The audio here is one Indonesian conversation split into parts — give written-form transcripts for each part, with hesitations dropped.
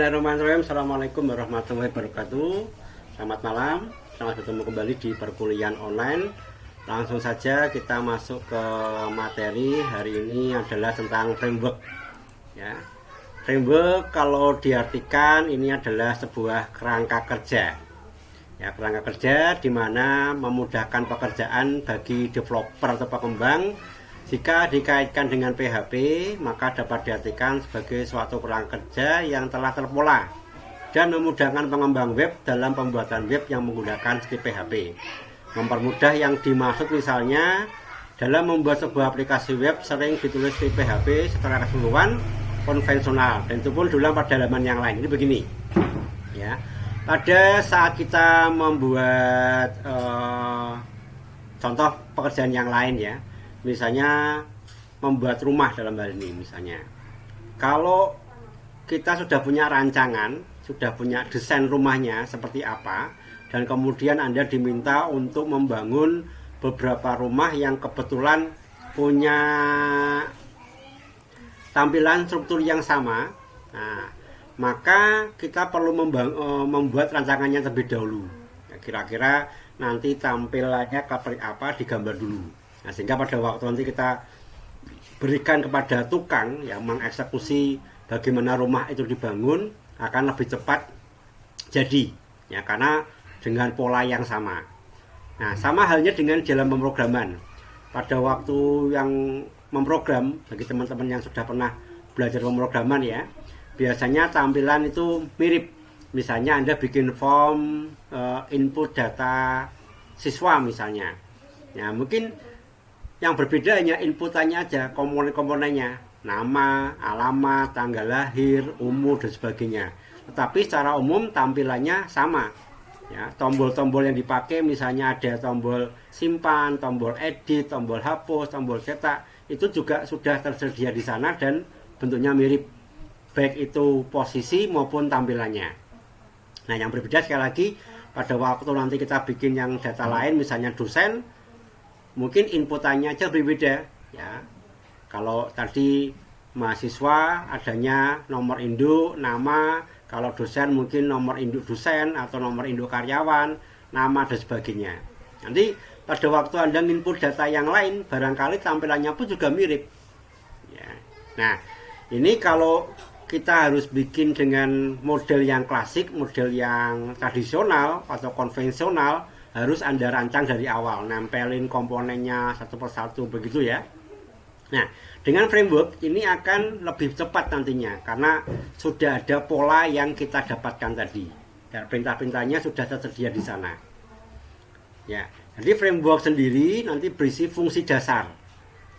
Bismillahirrahmanirrahim. Assalamualaikum warahmatullahi wabarakatuh. Selamat malam, selamat bertemu kembali di perkuliahan online. Langsung saja kita masuk ke materi. Hari ini adalah tentang framework ya. Framework kalau diartikan ini adalah sebuah kerangka kerja ya, kerangka kerja di mana memudahkan pekerjaan bagi developer atau pengembang. Jika dikaitkan dengan PHP, maka dapat diartikan sebagai suatu kerangka kerja yang telah terpola dan memudahkan pengembang web dalam pembuatan web yang menggunakan script PHP. Mempermudah yang dimaksud misalnya dalam membuat sebuah aplikasi web sering ditulis script PHP secara keseluruhan konvensional, dan itu pun dalam pada halaman yang lain. Ini begini ya. Pada saat kita membuat contoh pekerjaan yang lain ya, misalnya membuat rumah dalam hal ini misalnya. Kalau kita sudah punya rancangan, sudah punya desain rumahnya seperti apa, dan kemudian Anda diminta untuk membangun beberapa rumah yang kebetulan punya tampilan struktur yang sama, nah, maka kita perlu membuat rancangannya terlebih dahulu. Kira-kira nanti tampilannya seperti apa digambar dulu. Nah, sehingga pada waktu nanti kita berikan kepada tukang yang mengeksekusi bagaimana rumah itu dibangun akan lebih cepat jadi ya, karena dengan pola yang sama. Nah, sama halnya dengan dalam pemrograman. Pada waktu yang memprogram, bagi teman-teman yang sudah pernah belajar pemrograman ya, biasanya tampilan itu mirip. Misalnya Anda bikin form input data siswa misalnya. Ya, mungkin yang berbeda hanya inputannya aja, komponen-komponennya, nama, alamat, tanggal lahir, umur, dan sebagainya. Tetapi secara umum tampilannya sama. Ya, tombol-tombol yang dipakai misalnya ada tombol simpan, tombol edit, tombol hapus, tombol cetak, itu juga sudah tersedia di sana dan bentuknya mirip, baik itu posisi maupun tampilannya. Nah, yang berbeda sekali lagi pada waktu nanti kita bikin yang data lain, misalnya dosen, mungkin inputannya aja berbeda ya. Kalau tadi mahasiswa adanya nomor induk, nama, kalau dosen mungkin nomor induk dosen atau nomor induk karyawan, nama dan sebagainya. Nanti pada waktu Anda input data yang lain, barangkali tampilannya pun juga mirip ya. Nah, ini kalau kita harus bikin dengan model yang klasik, model yang tradisional atau konvensional, harus Anda rancang dari awal, nempelin komponennya satu persatu begitu ya. Nah, dengan framework ini akan lebih cepat nantinya karena sudah ada pola yang kita dapatkan tadi dan perintah-perintahnya sudah tersedia di sana. Ya, jadi framework sendiri nanti berisi fungsi dasar.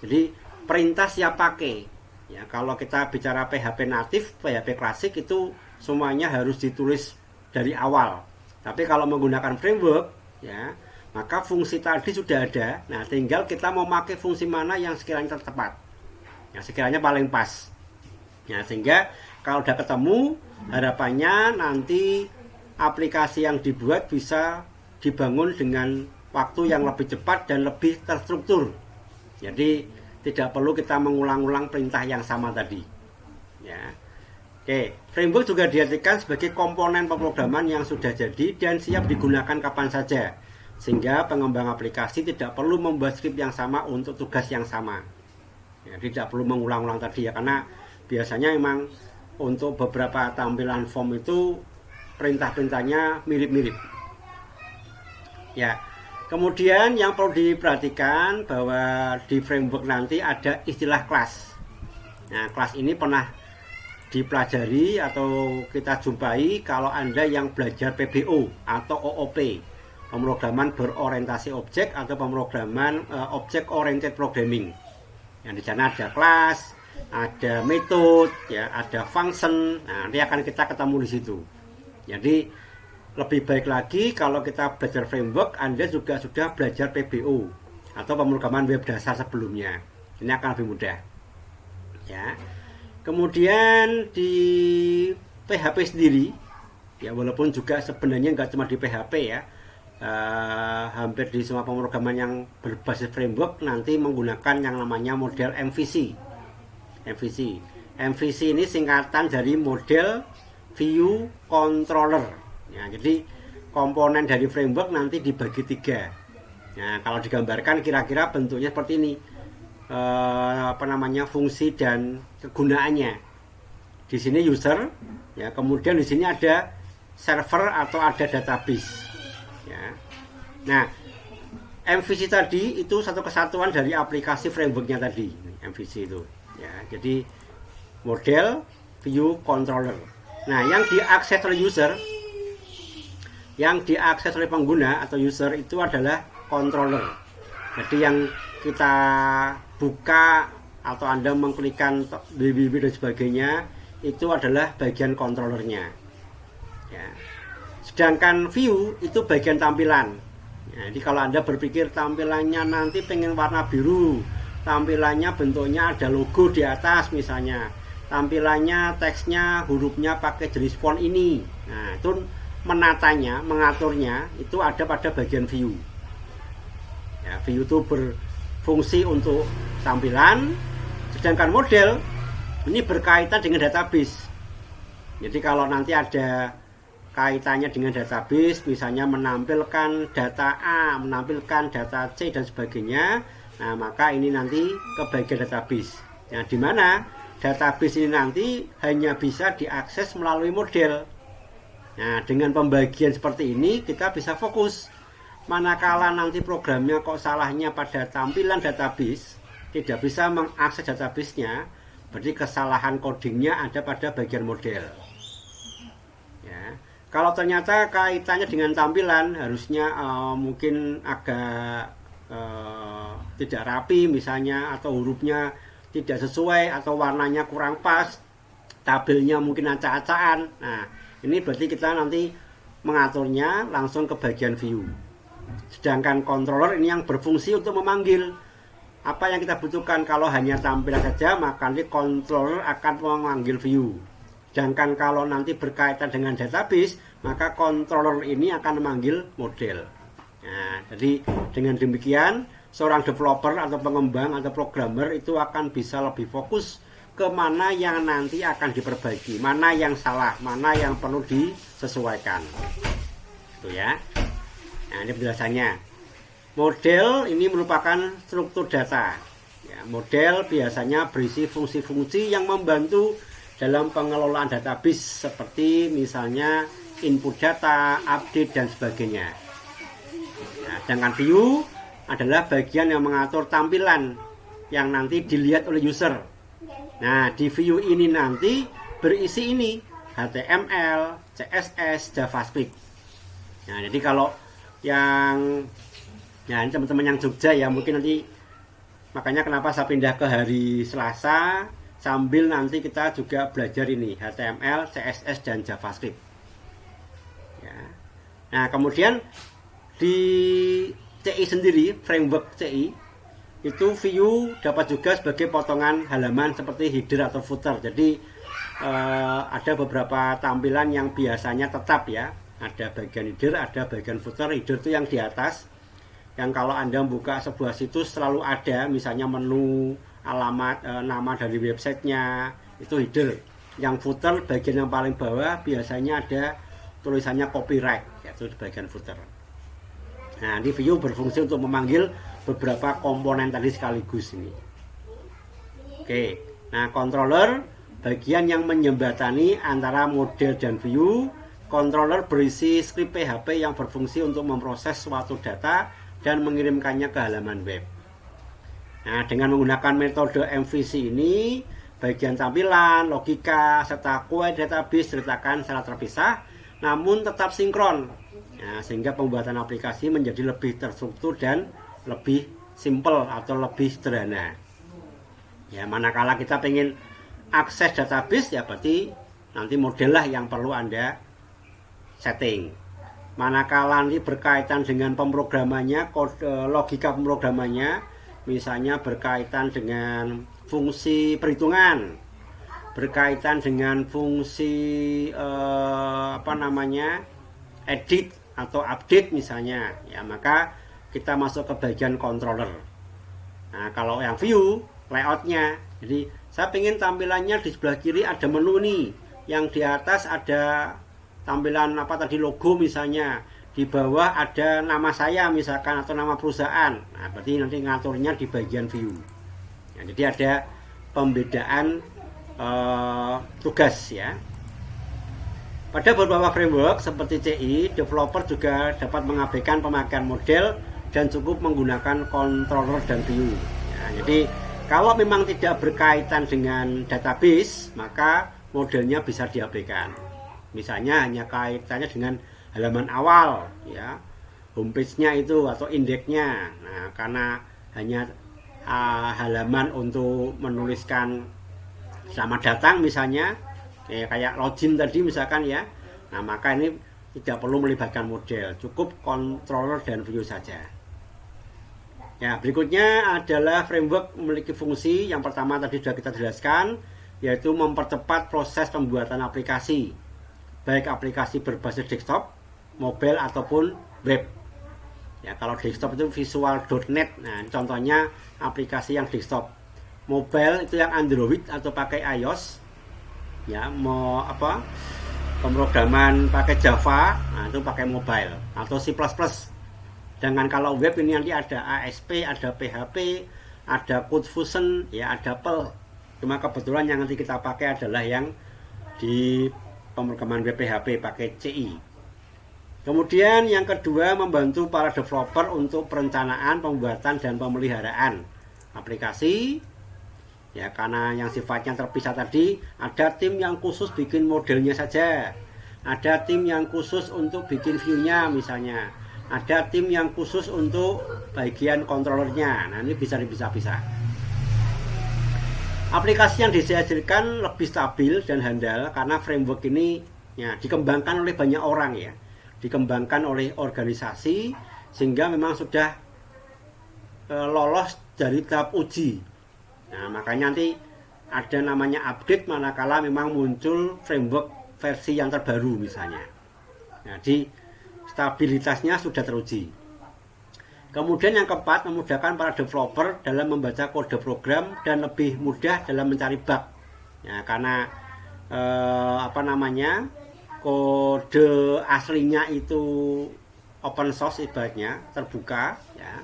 Jadi perintah siap pakai. Ya, kalau kita bicara PHP natif, PHP klasik itu semuanya harus ditulis dari awal. Tapi kalau menggunakan framework ya, maka fungsi tadi sudah ada. Nah, tinggal kita mau pakai fungsi mana yang sekiranya tepat, yang sekiranya paling pas ya, sehingga kalau udah ketemu, harapannya nanti aplikasi yang dibuat bisa dibangun dengan waktu yang lebih cepat dan lebih terstruktur. Jadi tidak perlu kita mengulang-ulang perintah yang sama tadi ya. Oke, framework juga diartikan sebagai komponen pemrograman yang sudah jadi dan siap digunakan kapan saja, sehingga pengembang aplikasi tidak perlu membuat script yang sama untuk tugas yang sama. Ya, tidak perlu mengulang-ulang tadi ya, karena biasanya memang untuk beberapa tampilan form itu perintah-perintahnya mirip-mirip. Ya, kemudian yang perlu diperhatikan bahwa di framework nanti ada istilah kelas. Nah, kelas ini pernah dipelajari atau kita jumpai kalau Anda yang belajar PBO atau OOP, pemrograman berorientasi objek atau pemrograman object oriented programming. Yang di sana ada kelas, ada metode, ya, ada function. Nah, nanti akan kita ketemu di situ. Jadi lebih baik lagi kalau kita belajar framework, Anda juga sudah belajar PBO atau pemrograman web dasar sebelumnya. Ini akan lebih mudah. Ya. Kemudian di PHP sendiri, ya walaupun juga sebenarnya nggak cuma di PHP ya, hampir di semua pemrograman yang berbasis framework nanti menggunakan yang namanya model MVC. MVC ini singkatan dari model view controller. Ya, jadi komponen dari framework nanti dibagi 3. Nah, kalau digambarkan kira-kira bentuknya seperti ini. Fungsi dan kegunaannya. Di sini user, ya, kemudian di sini ada server atau ada database. Ya. Nah, MVC tadi itu satu kesatuan dari aplikasi frameworknya tadi, MVC itu. Ya, jadi model, view, controller. Nah, yang diakses oleh user, yang diakses oleh pengguna atau user itu adalah controller. Jadi yang kita buka atau Anda mengklikkan www dan sebagainya itu adalah bagian controllernya. Ya. Sedangkan view itu bagian tampilan. Jadi kalau Anda berpikir tampilannya nanti pengen warna biru, tampilannya bentuknya ada logo di atas misalnya, tampilannya teksnya hurufnya pakai jenis font ini. Nah, itu menatanya, mengaturnya itu ada pada bagian view. Ya, view itu berfungsi untuk tampilan, sedangkan model ini berkaitan dengan database. Jadi kalau nanti ada kaitannya dengan database, misalnya menampilkan data A, menampilkan data C dan sebagainya, nah maka ini nanti ke bagian database. Nah, di mana database ini nanti hanya bisa diakses melalui model. Nah, dengan pembagian seperti ini kita bisa fokus. Manakala nanti programnya kok salahnya pada tampilan database, tidak bisa mengakses database-nya, berarti kesalahan codingnya ada pada bagian model. Ya. Kalau ternyata kaitannya dengan tampilan, harusnya mungkin agak tidak rapi misalnya, atau hurufnya tidak sesuai, atau warnanya kurang pas, tabelnya mungkin acak-acakan. Nah, ini berarti kita nanti mengaturnya langsung ke bagian view. Sedangkan controller ini yang berfungsi untuk memanggil apa yang kita butuhkan. Kalau hanya tampilan saja, maka nanti controller akan memanggil view. Sedangkan kalau nanti berkaitan dengan database, maka controller ini akan memanggil model. Nah, jadi dengan demikian, seorang developer atau pengembang atau programmer itu akan bisa lebih fokus ke mana yang nanti akan diperbaiki, mana yang salah, mana yang perlu disesuaikan. Itu ya. Nah, ini penjelasannya. Model ini merupakan struktur data. Ya, model biasanya berisi fungsi-fungsi yang membantu dalam pengelolaan database, seperti misalnya input data, update, dan sebagainya. Nah, sedangkan view adalah bagian yang mengatur tampilan yang nanti dilihat oleh user. Nah, di view ini nanti berisi ini HTML, CSS, JavaScript. Nah, jadi kalau yang ya teman-teman yang Jogja ya, mungkin nanti makanya kenapa saya pindah ke hari Selasa, sambil nanti kita juga belajar ini HTML, CSS, dan JavaScript. Ya. Nah, kemudian di CI sendiri, framework CI itu view dapat juga sebagai potongan halaman seperti header atau footer. Jadi ada beberapa tampilan yang biasanya tetap ya, ada bagian header, ada bagian footer. Header itu yang di atas, yang kalau Anda buka sebuah situs selalu ada, misalnya menu, alamat, nama dari websitenya, itu header. Yang footer bagian yang paling bawah biasanya ada tulisannya copyright, yaitu di bagian footer. Nah, di view berfungsi untuk memanggil beberapa komponen tadi sekaligus ini. Oke, nah controller bagian yang menjembatani antara model dan view. Controller berisi script PHP yang berfungsi untuk memproses suatu data dan mengirimkannya ke halaman web. Nah, dengan menggunakan metode MVC ini, bagian tampilan, logika, serta query database diletakkan secara terpisah, namun tetap sinkron. Nah, sehingga pembuatan aplikasi menjadi lebih terstruktur dan lebih simple atau lebih sederhana. Ya, manakala kita pengen akses database, ya berarti nanti model lah yang perlu Anda setting. Manakala nanti berkaitan dengan pemrogramannya, logika pemrogramannya, misalnya berkaitan dengan fungsi perhitungan, berkaitan dengan fungsi edit atau update misalnya, ya maka kita masuk ke bagian controller. Nah, kalau yang view, layoutnya, jadi saya pengen tampilannya di sebelah kiri ada menu nih, yang di atas ada tampilan apa tadi, logo misalnya, di bawah ada nama saya misalkan atau nama perusahaan. Nah, berarti nanti ngaturnya di bagian view. Nah, jadi ada pembedaan tugas ya. Pada beberapa framework seperti CI, developer juga dapat mengabaikan pemakaian model dan cukup menggunakan controller dan view. Nah, jadi kalau memang tidak berkaitan dengan database, maka modelnya bisa diabaikan. Misalnya hanya kaitannya dengan halaman awal, ya, homepage-nya itu atau indeksnya. Nah, karena hanya halaman untuk menuliskan selamat datang misalnya, kayak login tadi misalkan ya. Nah, maka ini tidak perlu melibatkan model, cukup controller dan view saja. Ya, berikutnya adalah framework memiliki fungsi. Yang pertama tadi sudah kita jelaskan, yaitu mempercepat proses pembuatan aplikasi, baik aplikasi berbasis desktop, mobile ataupun web. Ya, kalau desktop itu visual.net. Nah, contohnya aplikasi yang desktop. Mobile itu yang Android atau pakai iOS. Ya, mau apa? Pemrograman pakai Java, nah itu pakai mobile atau C++. Dengan kalau web ini nanti ada ASP, ada PHP, ada CodeFusion, ya ada Perl. Cuma kebetulan yang nanti kita pakai adalah yang di pemrograman web PHP pakai CI. Kemudian yang kedua, membantu para developer untuk perencanaan, pembuatan dan pemeliharaan aplikasi. Ya, karena yang sifatnya terpisah tadi, ada tim yang khusus bikin modelnya saja, ada tim yang khusus untuk bikin view-nya misalnya, ada tim yang khusus untuk bagian controllernya. Nah, ini bisa dipisah-pisah. Aplikasi yang dihasilkan lebih stabil dan handal karena framework ini ya dikembangkan oleh banyak orang ya, dikembangkan oleh organisasi sehingga memang sudah lolos dari tahap uji. Nah, makanya nanti ada namanya update manakala memang muncul framework versi yang terbaru misalnya. Jadi stabilitasnya sudah teruji. Kemudian yang keempat, memudahkan para developer dalam membaca kode program dan lebih mudah dalam mencari bug. Ya, karena kode aslinya itu open source ibaratnya, terbuka ya,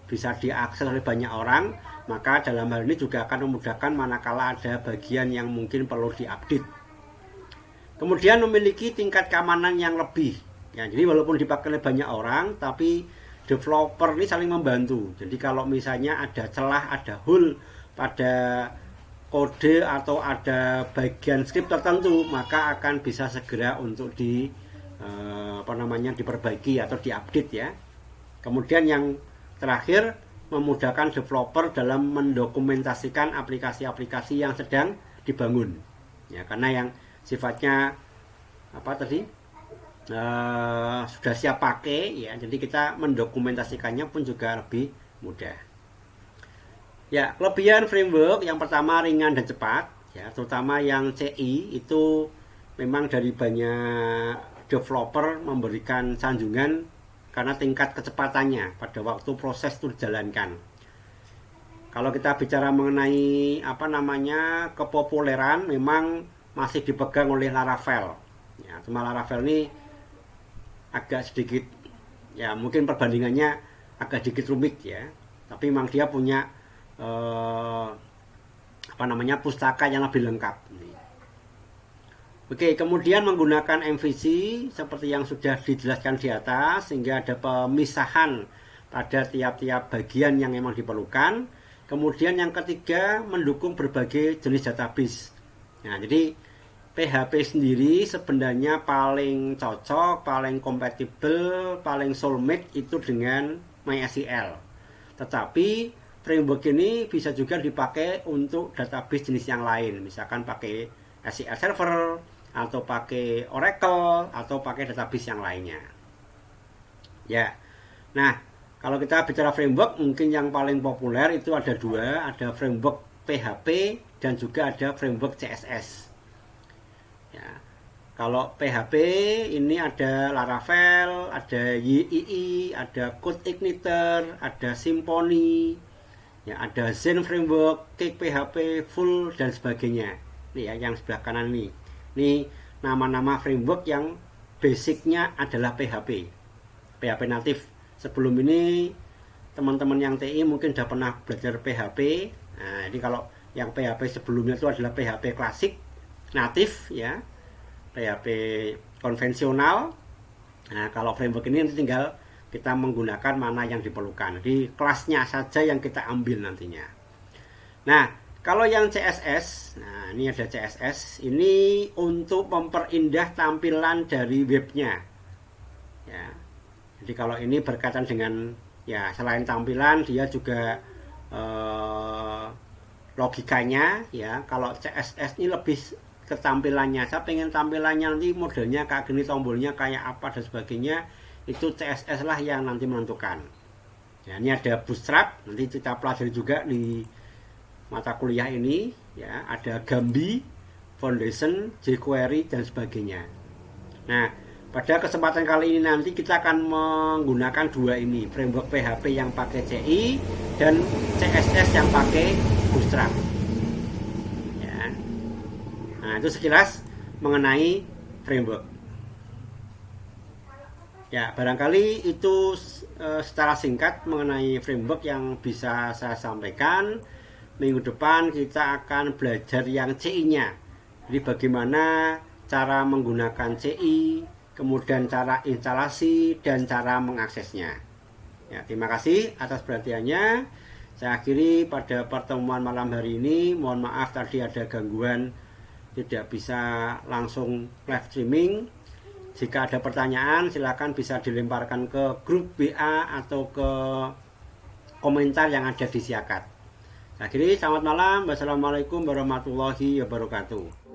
bisa diakses oleh banyak orang. Maka dalam hal ini juga akan memudahkan manakala ada bagian yang mungkin perlu diupdate. Kemudian memiliki tingkat keamanan yang lebih. Ya, jadi walaupun dipakai oleh banyak orang, tapi developer ini saling membantu. Jadi kalau misalnya ada celah, ada hole pada kode atau ada bagian script tertentu, maka akan bisa segera untuk diperbaiki atau diupdate ya. Kemudian yang terakhir, memudahkan developer dalam mendokumentasikan aplikasi-aplikasi yang sedang dibangun. Ya, karena yang sifatnya sudah siap pakai ya, jadi kita mendokumentasikannya pun juga lebih mudah. Ya, kelebihan framework yang pertama ringan dan cepat ya, terutama yang CI itu memang dari banyak developer memberikan sanjungan karena tingkat kecepatannya pada waktu proses itu dijalankan. Kalau kita bicara mengenai kepopuleran, memang masih dipegang oleh Laravel. Ya, cuma Laravel ini agak sedikit, ya mungkin perbandingannya agak sedikit rumit ya. Tapi memang dia punya pustaka yang lebih lengkap. Oke, kemudian menggunakan MVC seperti yang sudah dijelaskan di atas, sehingga ada pemisahan pada tiap-tiap bagian yang memang diperlukan. Kemudian yang ketiga, mendukung berbagai jenis database. Nah, jadi PHP sendiri sebenarnya paling cocok, paling kompatibel, paling soulmate itu dengan MySQL. Tetapi framework ini bisa juga dipakai untuk database jenis yang lain, misalkan pakai SQL Server, atau pakai Oracle, atau pakai database yang lainnya. Ya, nah kalau kita bicara framework, mungkin yang paling populer itu ada dua, ada framework PHP dan juga ada framework CSS. Ya, kalau PHP ini ada Laravel, ada YII, ada CodeIgniter, ada Symfony, ya ada Zen Framework, Cake PHP, Full dan sebagainya. Ini ya yang sebelah kanan ini. Ini nama-nama framework yang basicnya adalah PHP natif. Sebelum ini teman-teman yang TI mungkin sudah pernah belajar PHP. Nah, jadi kalau yang PHP sebelumnya itu adalah PHP klasik natif ya, PHP konvensional. Nah, kalau framework ini tinggal kita menggunakan mana yang diperlukan. Jadi kelasnya saja yang kita ambil nantinya. Nah, kalau yang CSS, nah ini ada CSS, ini untuk memperindah tampilan dari webnya. Ya. Jadi kalau ini berkaitan dengan ya selain tampilan dia juga logikanya ya. Kalau CSS ini lebih ke tampilannya. Saya pengen tampilannya nanti modelnya kayak gini, tombolnya kayak apa dan sebagainya. Itu CSS lah yang nanti menentukan. Ya, ini ada Bootstrap, nanti kita pelajari juga di mata kuliah ini ya. Ada Gambi, Foundation, jQuery dan sebagainya. Nah, pada kesempatan kali ini nanti kita akan menggunakan dua ini, framework PHP yang pakai CI dan CSS yang pakai Bootstrap. Ya. Nah, itu sekilas mengenai framework. Ya, barangkali itu secara singkat mengenai framework yang bisa saya sampaikan. Minggu depan kita akan belajar yang CI-nya. Jadi bagaimana cara menggunakan CI, kemudian cara instalasi dan cara mengaksesnya. Ya, terima kasih atas perhatiannya. Saya akhiri pada pertemuan malam hari ini. Mohon maaf tadi ada gangguan, tidak bisa langsung live streaming. Jika ada pertanyaan silakan bisa dilemparkan ke grup WA atau ke komentar yang ada di Siakat. Akhiri, selamat malam. Wassalamualaikum warahmatullahi wabarakatuh.